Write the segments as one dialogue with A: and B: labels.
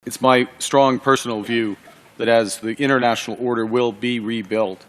A: It's my strong personal view that as the international order will be rebuilt,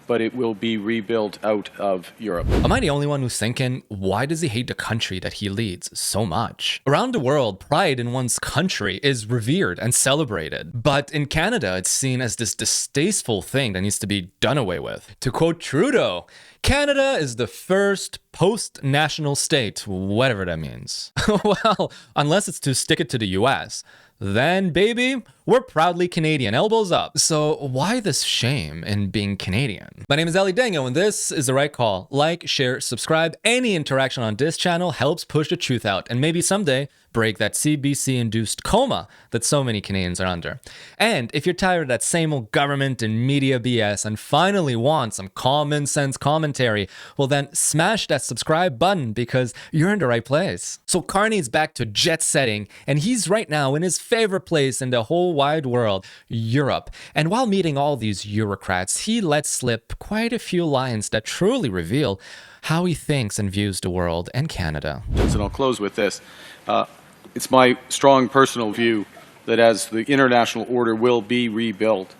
A: but it will be rebuilt out of Europe.
B: Am I the only one who's thinking, why does he hate the country that he leads so much? Around the world, pride in one's country is revered and celebrated. But in Canada, it's seen as this distasteful thing that needs to be done away with. To quote Trudeau, Canada is the first post-national state, whatever that means. Well, unless it's to stick it to the US. Then, baby, we're proudly Canadian, elbows up. So why this shame in being Canadian? My name is Ali Dango, and this is The Right Call. Like, share, subscribe. Any interaction on this channel helps push the truth out, and maybe someday break that CBC-induced coma that so many Canadians are under. And if you're tired of that same old government and media BS and finally want some common sense commentary, well then smash that subscribe button because you're in the right place. So Carney's back to jet setting, and he's right now in his favorite place in the whole wide world, Europe. And while meeting all these Eurocrats, he let slip quite a few lines that truly reveal how he thinks and views the world and Canada.
A: And I'll close with this. It's my strong personal view that as the international order will be rebuilt,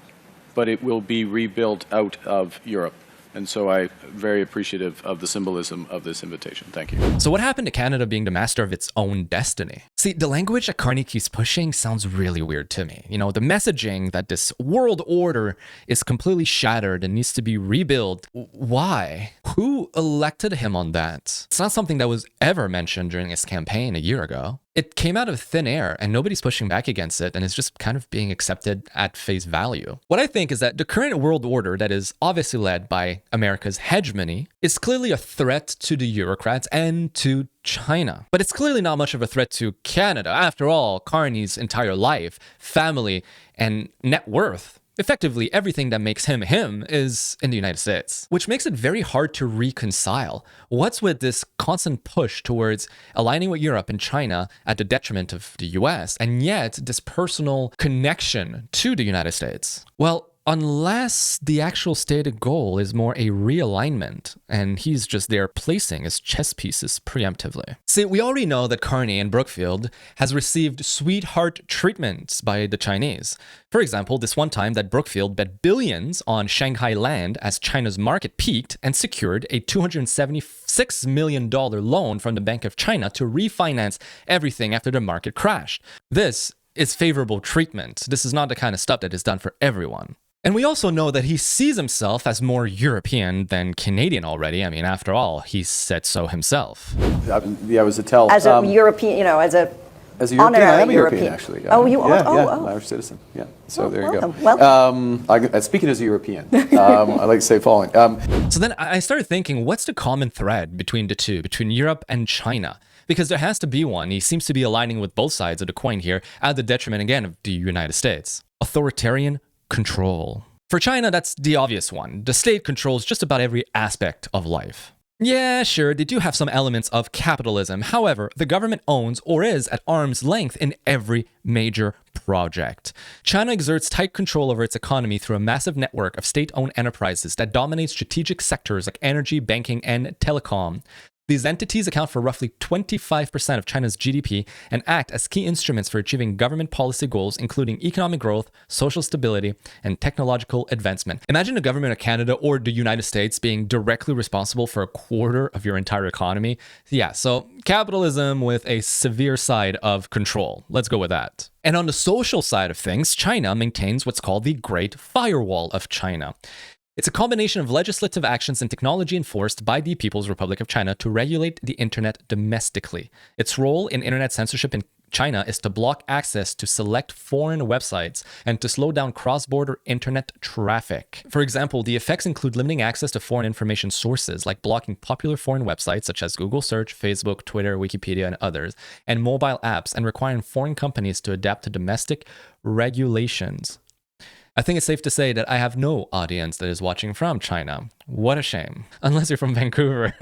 A: but it will be rebuilt out of Europe. And so I'm very appreciative of the symbolism of this invitation. Thank you.
B: So what happened to Canada being the master of its own destiny? See, the language that Carney keeps pushing sounds really weird to me. You know, the messaging that this world order is completely shattered and needs to be rebuilt. Why? Who elected him on that? It's not something that was ever mentioned during his campaign a year ago. It came out of thin air and nobody's pushing back against it, and it's just kind of being accepted at face value. What I think is that the current world order that is obviously led by America's hegemony is clearly a threat to the Eurocrats and to China. But it's clearly not much of a threat to Canada. After all, Carney's entire life, family, and net worth, effectively everything that makes him him, is in the United States, which makes it very hard to reconcile. What's with this constant push towards aligning with Europe and China at the detriment of the US, and yet this personal connection to the United States? Well, unless the actual stated goal is more a realignment, and he's just there placing his chess pieces preemptively. See, we already know that Carney in Brookfield has received sweetheart treatments by the Chinese. For example, this one time that Brookfield bet billions on Shanghai land as China's market peaked and secured a $276 million loan from the Bank of China to refinance everything after the market crashed. This is favorable treatment. This is not the kind of stuff that is done for everyone. And we also know that he sees himself as more European than Canadian already. I mean, after all, he said so himself.
C: Yeah, it was a tell.
D: As a European, you know, as a
C: European, I am a European, actually.
D: Oh, you are?
C: I'm an Irish citizen. Yeah, so there you go.
D: Welcome.
C: Speaking as a European, I like to say following.
B: So then I started thinking, what's the common thread between the two, between Europe and China? Because there has to be one. He seems to be aligning with both sides of the coin here, at the detriment, again, of the United States. Authoritarian control. For China, that's the obvious one. The state controls just about every aspect of life. Yeah, sure, they do have some elements of capitalism. However, the government owns or is at arm's length in every major project. China exerts tight control over its economy through a massive network of state-owned enterprises that dominate strategic sectors like energy, banking, and telecom. These entities account for roughly 25% of China's GDP and act as key instruments for achieving government policy goals, including economic growth, social stability, and technological advancement. Imagine the government of Canada or the United States being directly responsible for a quarter of your entire economy. Yeah, so capitalism with a severe side of control. Let's go with that. And on the social side of things, China maintains what's called the Great Firewall of China. It's a combination of legislative actions and technology enforced by the People's Republic of China to regulate the internet domestically. Its role in internet censorship in China is to block access to select foreign websites and to slow down cross-border internet traffic. For example, the effects include limiting access to foreign information sources, like blocking popular foreign websites such as Google Search, Facebook, Twitter, Wikipedia, and others, and mobile apps, and requiring foreign companies to adapt to domestic regulations. I think it's safe to say that I have no audience that is watching from China. What a shame. Unless you're from Vancouver.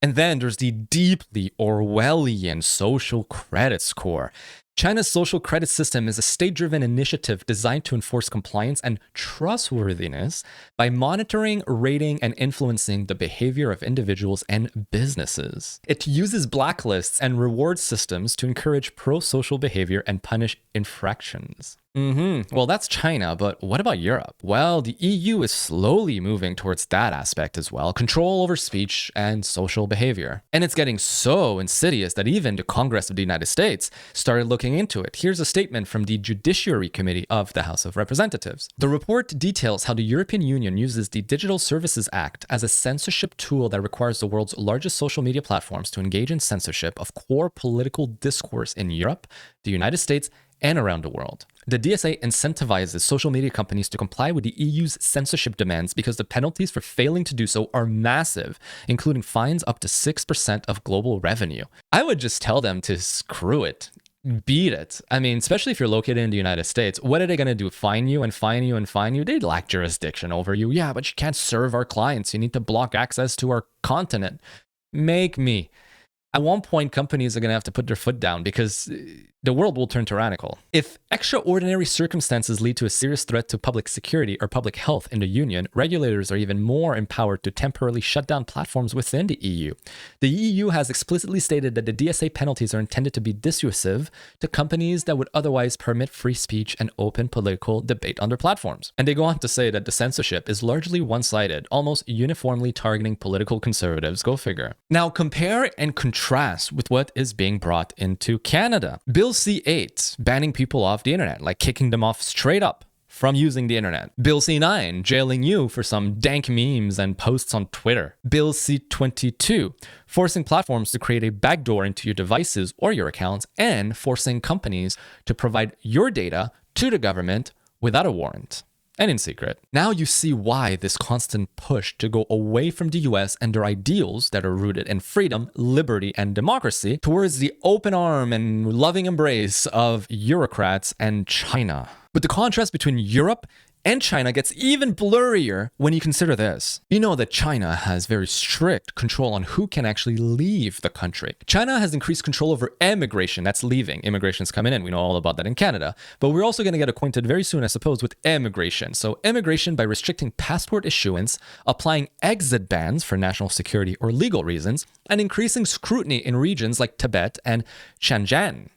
B: And then there's the deeply Orwellian social credit score. China's social credit system is a state-driven initiative designed to enforce compliance and trustworthiness by monitoring, rating, and influencing the behavior of individuals and businesses. It uses blacklists and reward systems to encourage pro-social behavior and punish infractions. Well, that's China, but what about Europe? Well, the EU is slowly moving towards that aspect as well, control over speech and social behavior. And it's getting so insidious that even the Congress of the United States started looking into it. Here's a statement from the Judiciary Committee of the House of Representatives. The report details how the European Union uses the Digital Services Act as a censorship tool that requires the world's largest social media platforms to engage in censorship of core political discourse in Europe, the United States, and around the world. The DSA incentivizes social media companies to comply with the EU's censorship demands because the penalties for failing to do so are massive, including fines up to 6% of global revenue. I would just tell them to screw it. Beat it. I mean, especially if you're located in the United States, what are they going to do? Fine you and fine you and fine you? They lack jurisdiction over you. Yeah, but you can't serve our clients. You need to block access to our continent. Make me. At one point, companies are going to have to put their foot down because the world will turn tyrannical. If extraordinary circumstances lead to a serious threat to public security or public health in the Union, regulators are even more empowered to temporarily shut down platforms within the EU. The EU has explicitly stated that the DSA penalties are intended to be dissuasive to companies that would otherwise permit free speech and open political debate on their platforms. And they go on to say that the censorship is largely one-sided, almost uniformly targeting political conservatives. Go figure. Now compare and contrast with what is being brought into Canada. Bill C-8, banning people off the internet, like kicking them off straight up from using the internet. Bill C-9, jailing you for some dank memes and posts on Twitter. Bill C-22, forcing platforms to create a backdoor into your devices or your accounts and forcing companies to provide your data to the government without a warrant. And in secret. Now you see why this constant push to go away from the US and their ideals that are rooted in freedom, liberty, and democracy towards the open arm and loving embrace of Eurocrats and China. But the contrast between Europe and China gets even blurrier when you consider this. You know that China has very strict control on who can actually leave the country. China has increased control over immigration, that's leaving. Immigration's coming in, we know all about that in Canada. But we're also going to get acquainted very soon, I suppose, with immigration. So immigration by restricting passport issuance, applying exit bans for national security or legal reasons, and increasing scrutiny in regions like Tibet and Xinjiang.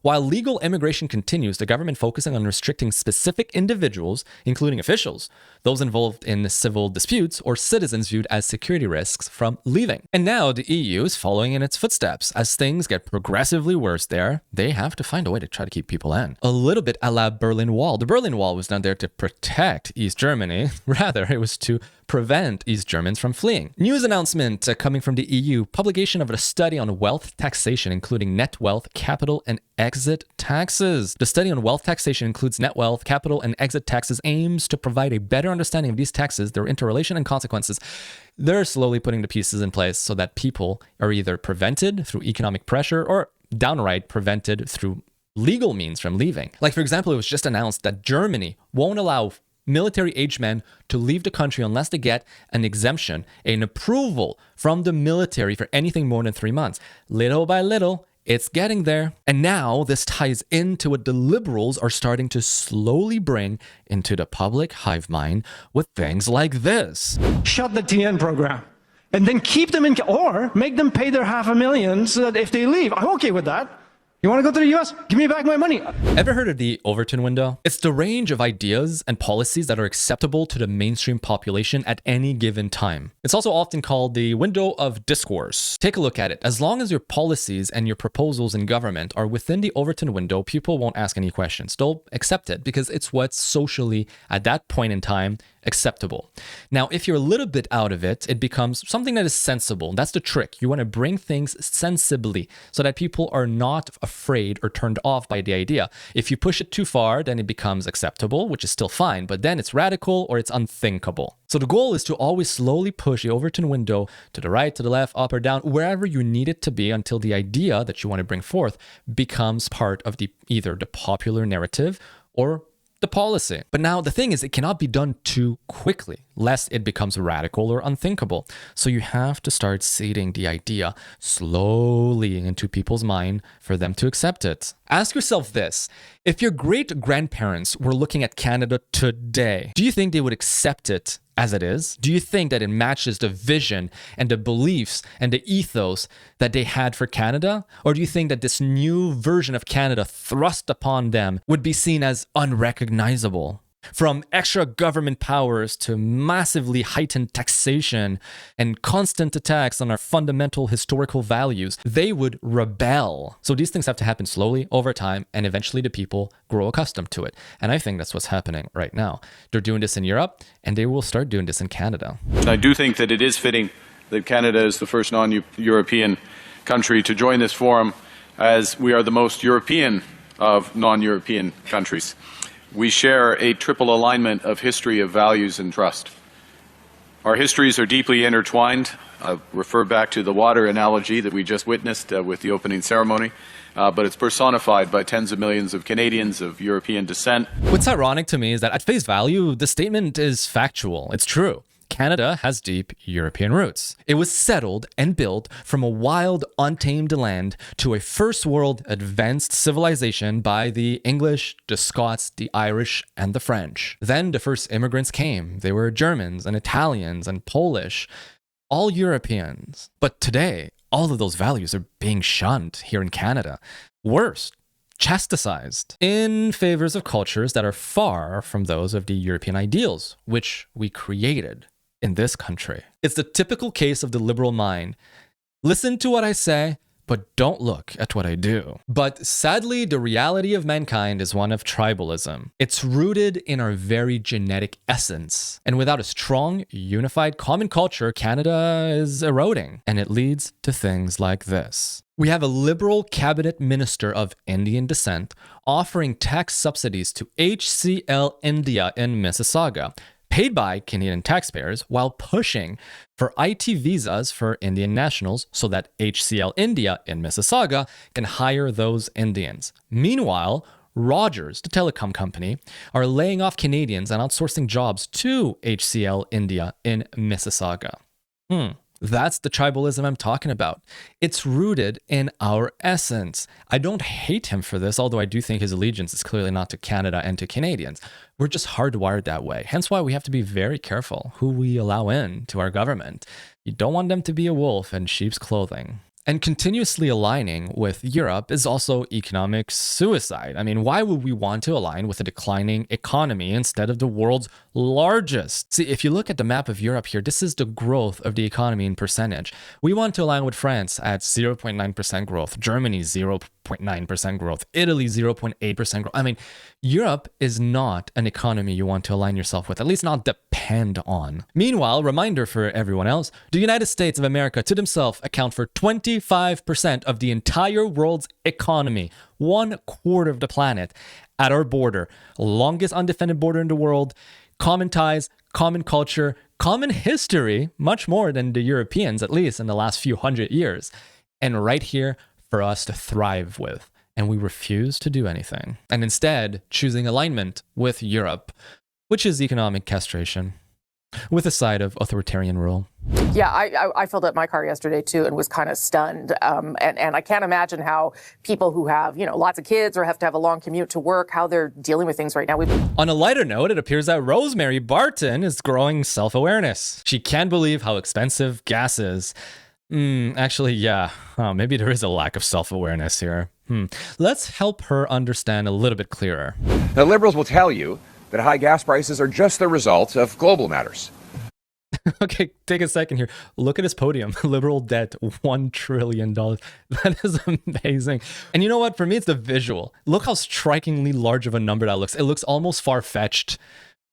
B: While legal immigration continues, the government focusing on restricting specific individuals, including officials, those involved in civil disputes, or citizens viewed as security risks from leaving. And now the EU is following in its footsteps. As things get progressively worse there, they have to find a way to try to keep people in. A little bit a la Berlin Wall. The Berlin Wall was not there to protect East Germany. Rather, it was to prevent East Germans from fleeing. News announcement coming from the EU. Publication of a study on wealth taxation, including net wealth, capital, and exit taxes. The study on wealth taxation includes net wealth, capital, and exit taxes, aims to provide a better understanding of these taxes, their interrelation and consequences. They're slowly putting the pieces in place so that people are either prevented through economic pressure or downright prevented through legal means from leaving. Like, for example, it was just announced that Germany won't allow military-aged men to leave the country unless they get an exemption, an approval from the military for anything more than 3 months. Little by little, it's getting there. And now this ties into what the liberals are starting to slowly bring into the public hive mind with things like this.
E: Shut the TN program and then keep them in, or make them pay their $500,000 so that if they leave, I'm okay with that. You want to go to the US? Give me back my money.
B: Ever heard of the Overton window? It's the range of ideas and policies that are acceptable to the mainstream population at any given time. It's also often called the window of discourse. Take a look at it. As long as your policies and your proposals in government are within the Overton window, people won't ask any questions. They'll accept it because it's what's socially, at that point in time, acceptable. Now, if you're a little bit out of it, it becomes something that is sensible. That's the trick. You want to bring things sensibly so that people are not afraid or turned off by the idea. If you push it too far, then it becomes acceptable, which is still fine, but then it's radical or it's unthinkable. So the goal is to always slowly push the Overton window to the right, to the left, up or down, wherever you need it to be until the idea that you want to bring forth becomes part of either the popular narrative or the policy. But now the thing is, it cannot be done too quickly, lest it becomes radical or unthinkable. So you have to start seeding the idea slowly into people's mind for them to accept it. Ask yourself this: if your great-grandparents were looking at Canada today, do you think they would accept it as it is? Do you think that it matches the vision and the beliefs and the ethos that they had for Canada? Or do you think that this new version of Canada thrust upon them would be seen as unrecognizable? From extra government powers to massively heightened taxation and constant attacks on our fundamental historical values, they would rebel. So these things have to happen slowly over time, and eventually the people grow accustomed to it. And I think that's what's happening right now. They're doing this in Europe, and they will start doing this in Canada.
A: I do think that it is fitting that Canada is the first non-European country to join this forum, as we are the most European of non-European countries. We share a triple alignment of history, of values, and trust. Our histories are deeply intertwined. I'll refer back to the water analogy that we just witnessed with the opening ceremony, but it's personified by tens of millions of Canadians of European descent.
B: What's ironic to me is that at face value, the statement is factual. It's true. Canada has deep European roots. It was settled and built from a wild, untamed land to a first world advanced civilization by the English, the Scots, the Irish, and the French. Then the first immigrants came. They were Germans and Italians and Polish, all Europeans. But today, all of those values are being shunned here in Canada. Worse, chastised in favors of cultures that are far from those of the European ideals, which we created in this country. It's the typical case of the liberal mind. Listen to what I say, but don't look at what I do. But sadly, the reality of mankind is one of tribalism. It's rooted in our very genetic essence. And without a strong, unified common culture, Canada is eroding. And it leads to things like this. We have a liberal cabinet minister of Indian descent offering tax subsidies to HCL India in Mississauga, paid by Canadian taxpayers, while pushing for IT visas for Indian nationals so that HCL India in Mississauga can hire those Indians. Meanwhile, Rogers, the telecom company, are laying off Canadians and outsourcing jobs to HCL India in Mississauga. That's the tribalism I'm talking about. It's rooted in our essence. I don't hate him for this, although I do think his allegiance is clearly not to Canada and to Canadians. We're just hardwired that way. Hence why we have to be very careful who we allow in to our government. You don't want them to be a wolf in sheep's clothing. And continuously aligning with Europe is also economic suicide. I mean, why would we want to align with a declining economy instead of the world's largest? See, if you look at the map of Europe here, this is the growth of the economy in percentage. We want to align with France at 0.9% growth, Germany 0.9% growth, Italy 0.8% growth. I mean, Europe is not an economy you want to align yourself with, at least not depend on. Meanwhile, reminder for everyone else, the United States of America to themselves account for 25% of the entire world's economy, 1/4 of the planet. At our border, longest undefended border in the world, common ties, common culture, common history, much more than the Europeans, at least in the last few hundred years. And right here for us to thrive with. And we refuse to do anything. And instead, choosing alignment with Europe, which is economic castration, with a side of authoritarian rule.
F: Yeah, I filled up my car yesterday too and was kind of stunned. And I can't imagine how people who have, lots of kids or have to have a long commute to work, how they're dealing with things right now.
B: On a lighter note, it appears that Rosemary Barton is growing self-awareness. She can't believe how expensive gas is. Actually, yeah. Maybe there is a lack of self-awareness here. Let's help her understand a little bit clearer.
G: The Liberals will tell you that high gas prices are just the result of global matters.
B: Okay, take a second here. Look at his podium. Liberal debt, $1 trillion. That is amazing. And you know what? For me, it's the visual. Look how strikingly large of a number that looks. It looks almost far-fetched,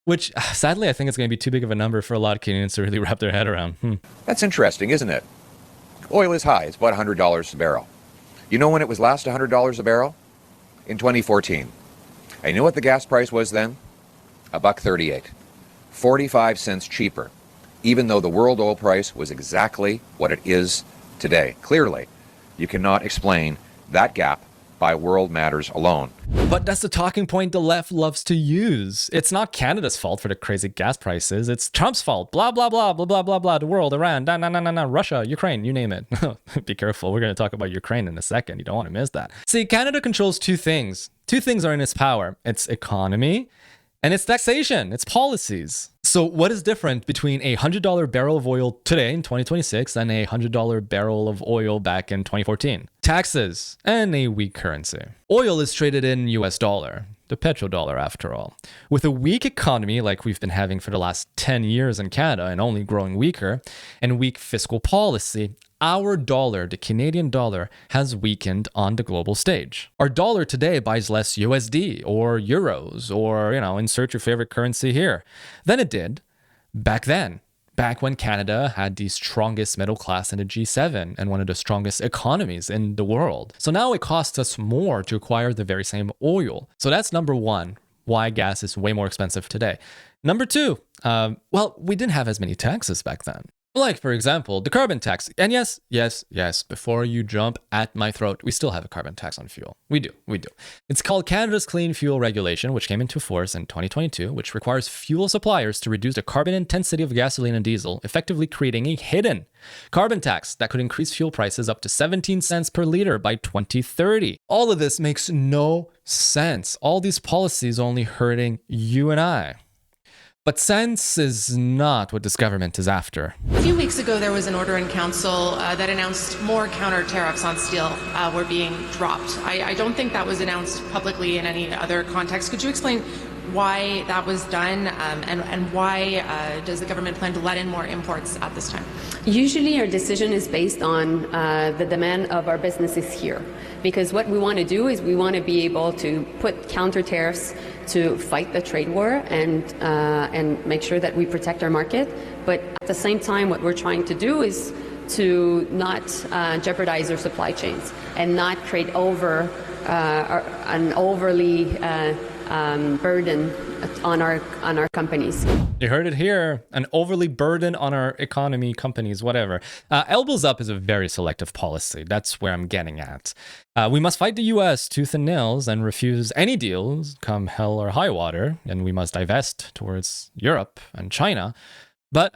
B: which sadly, I think it's going to be too big of a number for a lot of Canadians to really wrap their head around.
G: That's interesting, isn't it? Oil is high. It's about $100 a barrel. You know when it was last $100 a barrel? In 2014. And you know what the gas price was then? $1.38. 45 cents cheaper, even though the world oil price was exactly what it is today. Clearly, you cannot explain that gap by world matters alone.
B: But that's the talking point the left loves to use. It's not Canada's fault for the crazy gas prices. It's Trump's fault. Blah, blah, blah, blah, blah, blah, blah. The world, Iran, Russia, Ukraine, you name it. Be careful. We're going to talk about Ukraine in a second. You don't want to miss that. See, Canada controls two things. Two things are in its power. Its economy and its taxation, its policies. So what is different between a $100 barrel of oil today in 2026 and a $100 barrel of oil back in 2014? Taxes and a weak currency. Oil is traded in US dollar, the petrodollar after all. With a weak economy like we've been having for the last 10 years in Canada and only growing weaker, and weak fiscal policy, our dollar, the Canadian dollar, has weakened on the global stage. Our dollar today buys less USD or euros or, insert your favorite currency here than it did back then. Back when Canada had the strongest middle class in the G7 and one of the strongest economies in the world. So now it costs us more to acquire the very same oil. So that's number one, why gas is way more expensive today. Number two, we didn't have as many taxes back then. Like, for example, the carbon tax. And yes, before you jump at my throat, we still have a carbon tax on fuel. We do. It's called Canada's Clean Fuel Regulation, which came into force in 2022, which requires fuel suppliers to reduce the carbon intensity of gasoline and diesel, effectively creating a hidden carbon tax that could increase fuel prices up to 17 cents per liter by 2030. All of this makes no sense. All these policies only hurting you and I. But sense is not what this government is after.
H: A few weeks ago, there was an order in council that announced more counter-tariffs on steel were being dropped. I don't think that was announced publicly in any other context. Could you explain why that was done and why does the government plan to let in more imports at this time?
I: Usually our decision is based on the demand of our businesses here. Because what we want to do is we want to be able to put counter-tariffs to fight the trade war and make sure that we protect our market. But at the same time, what we're trying to do is to not jeopardize our supply chains and not create an overly burden on our companies.
B: You heard it here, an overly burden on our economy, companies, whatever. Elbows up is a very selective policy. That's where I'm getting at. We must fight the US tooth and nails and refuse any deals come hell or high water, and we must divest towards Europe and China. But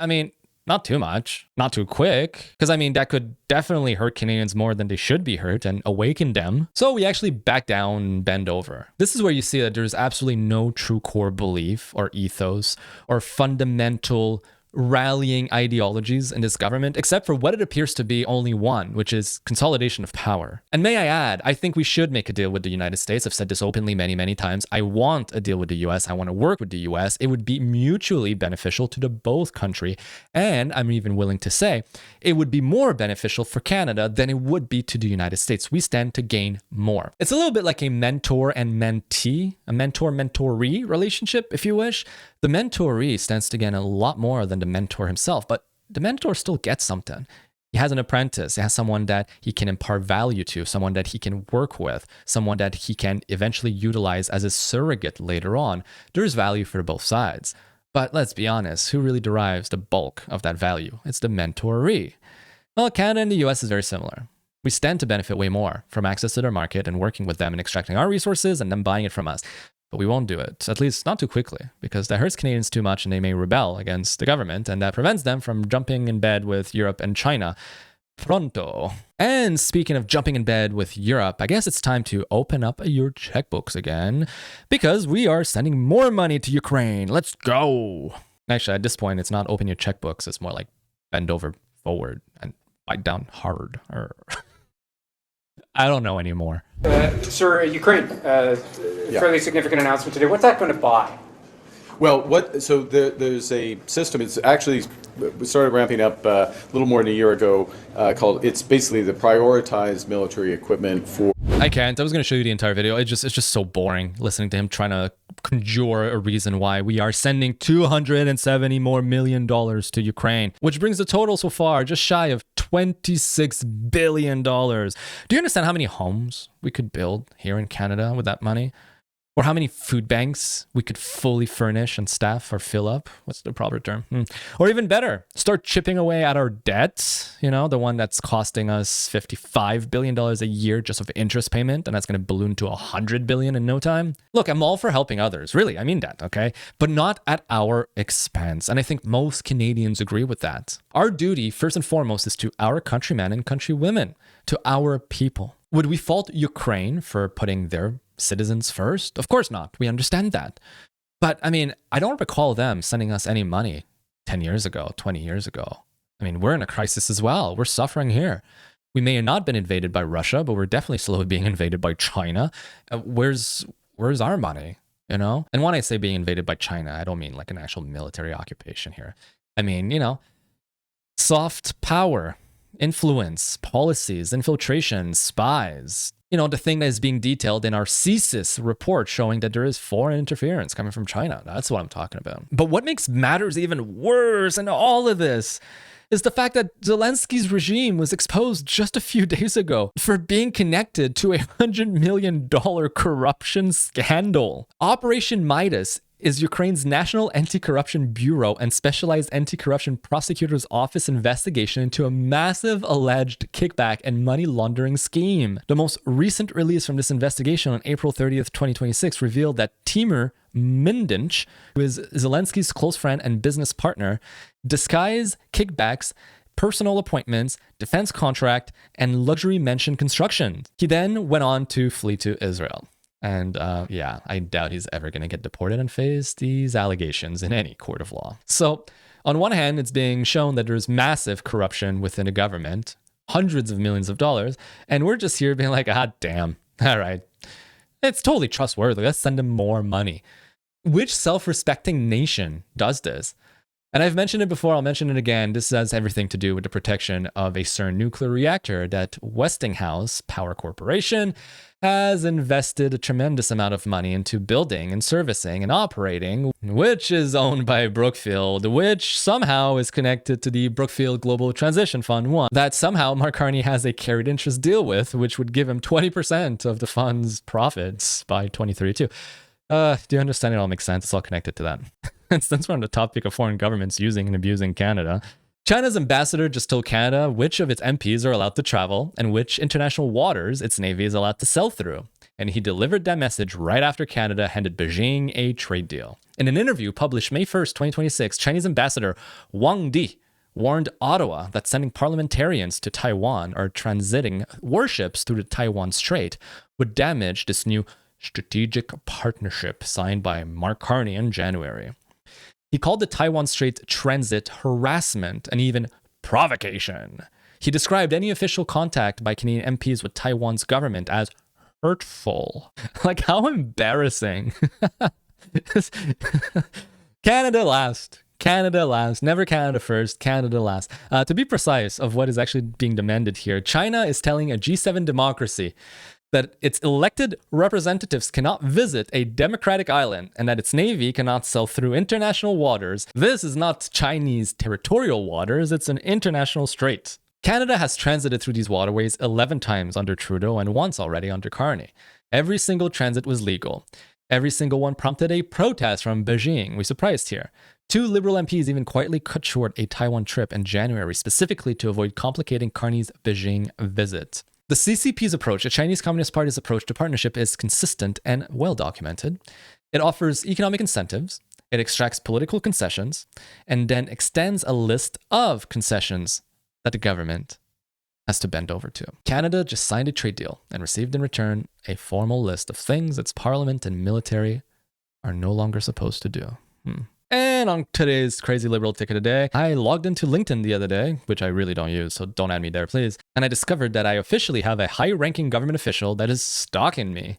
B: not too much, not too quick, because that could definitely hurt Canadians more than they should be hurt and awaken them. So we actually back down and bend over. This is where you see that there's absolutely no true core belief or ethos or fundamental rallying ideologies in this government, except for what it appears to be only one, which is consolidation of power. And may I add, I think we should make a deal with the United States. I've said this openly many, many times. I want a deal with the US. I want to work with the US. It would be mutually beneficial to the both country. And I'm even willing to say it would be more beneficial for Canada than it would be to the United States. We stand to gain more. It's a little bit like a mentor and mentee, a mentor-mentoree relationship, if you wish. The mentoree stands to gain a lot more than the mentor himself, but the mentor still gets something. He has an apprentice. He has someone that he can impart value to, someone that he can work with, someone that he can eventually utilize as a surrogate later on. There's value for both sides. But let's be honest, who really derives the bulk of that value? It's the mentoree. Well, Canada and the US is very similar. We stand to benefit way more from access to their market and working with them and extracting our resources and them buying it from us. But we won't do it, at least not too quickly, because that hurts Canadians too much and they may rebel against the government, and that prevents them from jumping in bed with Europe and China pronto. And speaking of jumping in bed with Europe, I guess it's time to open up your checkbooks again, because we are sending more money to Ukraine. Let's go. Actually, at this point, it's not open your checkbooks. It's more like bend over forward and bite down hard. I don't know anymore.
J: Sir, Ukraine, fairly significant announcement today. What's that going to buy?
C: Well, there's a system. It's actually, we started ramping up a little more than a year ago, it's basically the prioritized military equipment for...
B: I can't. I was going to show you the entire video. It's just so boring listening to him trying to conjure a reason why we are sending $270 more million to Ukraine, which brings the total so far just shy of $26 billion. Do you understand how many homes we could build here in Canada with that money? Or how many food banks we could fully furnish and staff or fill up. What's the proper term? Or even better, start chipping away at our debt, the one that's costing us $55 billion a year just of interest payment, and that's going to balloon to $100 billion in no time. Look, I'm all for helping others. Really, I mean that, okay? But not at our expense. And I think most Canadians agree with that. Our duty, first and foremost, is to our countrymen and countrywomen, to our people. Would we fault Ukraine for putting their citizens first? Of course not. We understand that. But I mean, I don't recall them sending us any money 10 years ago, 20 years ago. I mean, we're in a crisis as well. We're suffering here. We may have not been invaded by Russia, but we're definitely slowly being invaded by China. Where's our money? And when I say being invaded by China, I don't mean like an actual military occupation here. I mean, soft power, influence, policies, infiltration, spies. The thing that is being detailed in our CSIS report showing that there is foreign interference coming from China. That's what I'm talking about. But what makes matters even worse in all of this is the fact that Zelensky's regime was exposed just a few days ago for being connected to a $100 million corruption scandal. Operation Midas is Ukraine's National Anti-Corruption Bureau and Specialized Anti-Corruption Prosecutor's Office investigation into a massive alleged kickback and money laundering scheme. The most recent release from this investigation on April 30th, 2026 revealed that Timur Mindinch, who is Zelensky's close friend and business partner, disguised kickbacks, personal appointments, defense contract, and luxury mansion construction. He then went on to flee to Israel. And I doubt he's ever going to get deported and face these allegations in any court of law. So on one hand, it's being shown that there's massive corruption within the government, hundreds of millions of dollars, and we're just here being like, damn, all right, it's totally trustworthy. Let's send him more money. Which self-respecting nation does this? And I've mentioned it before, I'll mention it again. This has everything to do with the protection of a CERN nuclear reactor that Westinghouse Power Corporation has invested a tremendous amount of money into building and servicing and operating, which is owned by Brookfield, which somehow is connected to the Brookfield Global Transition Fund 1, that somehow Mark Carney has a carried interest deal with, which would give him 20% of the fund's profits by 2032. Do you understand? It all makes sense. It's all connected to that. And since we're on the topic of foreign governments using and abusing Canada, China's ambassador just told Canada which of its MPs are allowed to travel and which international waters its navy is allowed to sail through. And he delivered that message right after Canada handed Beijing a trade deal. In an interview published May 1st, 2026, Chinese ambassador Wang Di warned Ottawa that sending parliamentarians to Taiwan or transiting warships through the Taiwan Strait would damage this new strategic partnership signed by Mark Carney in January. He called the Taiwan Strait transit harassment and even provocation. He described any official contact by Canadian MPs with Taiwan's government as hurtful. Like, how embarrassing. Canada last. Canada last. Never Canada first. Canada last. To be precise of what is actually being demanded here, China is telling a G7 democracy that its elected representatives cannot visit a democratic island and that its navy cannot sail through international waters. This is not Chinese territorial waters, it's an international strait. Canada has transited through these waterways 11 times under Trudeau and once already under Carney. Every single transit was legal. Every single one prompted a protest from Beijing. We surprised here. 2 Liberal MPs even quietly cut short a Taiwan trip in January, specifically to avoid complicating Carney's Beijing visit. The CCP's approach, the Chinese Communist Party's approach to partnership, is consistent and well documented. It offers economic incentives, it extracts political concessions, and then extends a list of concessions that the government has to bend over to. Canada just signed a trade deal and received in return a formal list of things its parliament and military are no longer supposed to do. And on today's Crazy Liberal Ticket of the Day, I logged into LinkedIn the other day, which I really don't use, so don't add me there, please. And I discovered that I officially have a high-ranking government official that is stalking me.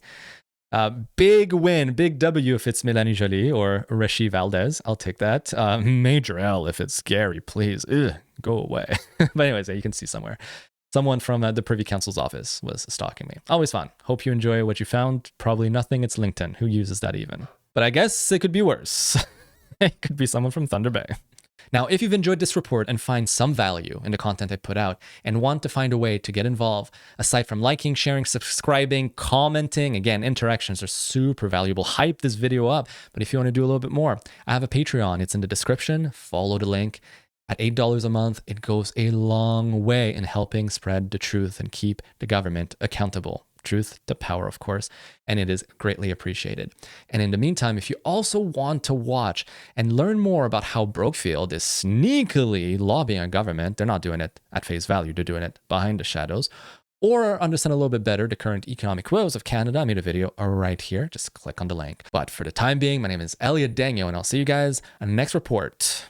B: Big win, big W if it's Melanie Joly or Rishi Valdez. I'll take that. Major L if it's Gary, please. Ugh, go away. But anyways, you can see somewhere. Someone from the Privy Council's office was stalking me. Always fun. Hope you enjoy what you found. Probably nothing. It's LinkedIn. Who uses that even? But I guess it could be worse. It could be someone from Thunder Bay. Now, if you've enjoyed this report and find some value in the content I put out and want to find a way to get involved, aside from liking, sharing, subscribing, commenting, again, interactions are super valuable. Hype this video up. But if you want to do a little bit more, I have a Patreon. It's in the description. Follow the link. At $8 a month, it goes a long way in helping spread the truth and keep the government accountable. Truth to power, of course, and it is greatly appreciated. And in the meantime, if you also want to watch and learn more about how Brookfield is sneakily lobbying our government, they're not doing it at face value, they're doing it behind the shadows, or understand a little bit better the current economic woes of Canada, I made a video right here. Just click on the link. But for the time being, my name is Elliot Daniel, and I'll see you guys on the next report.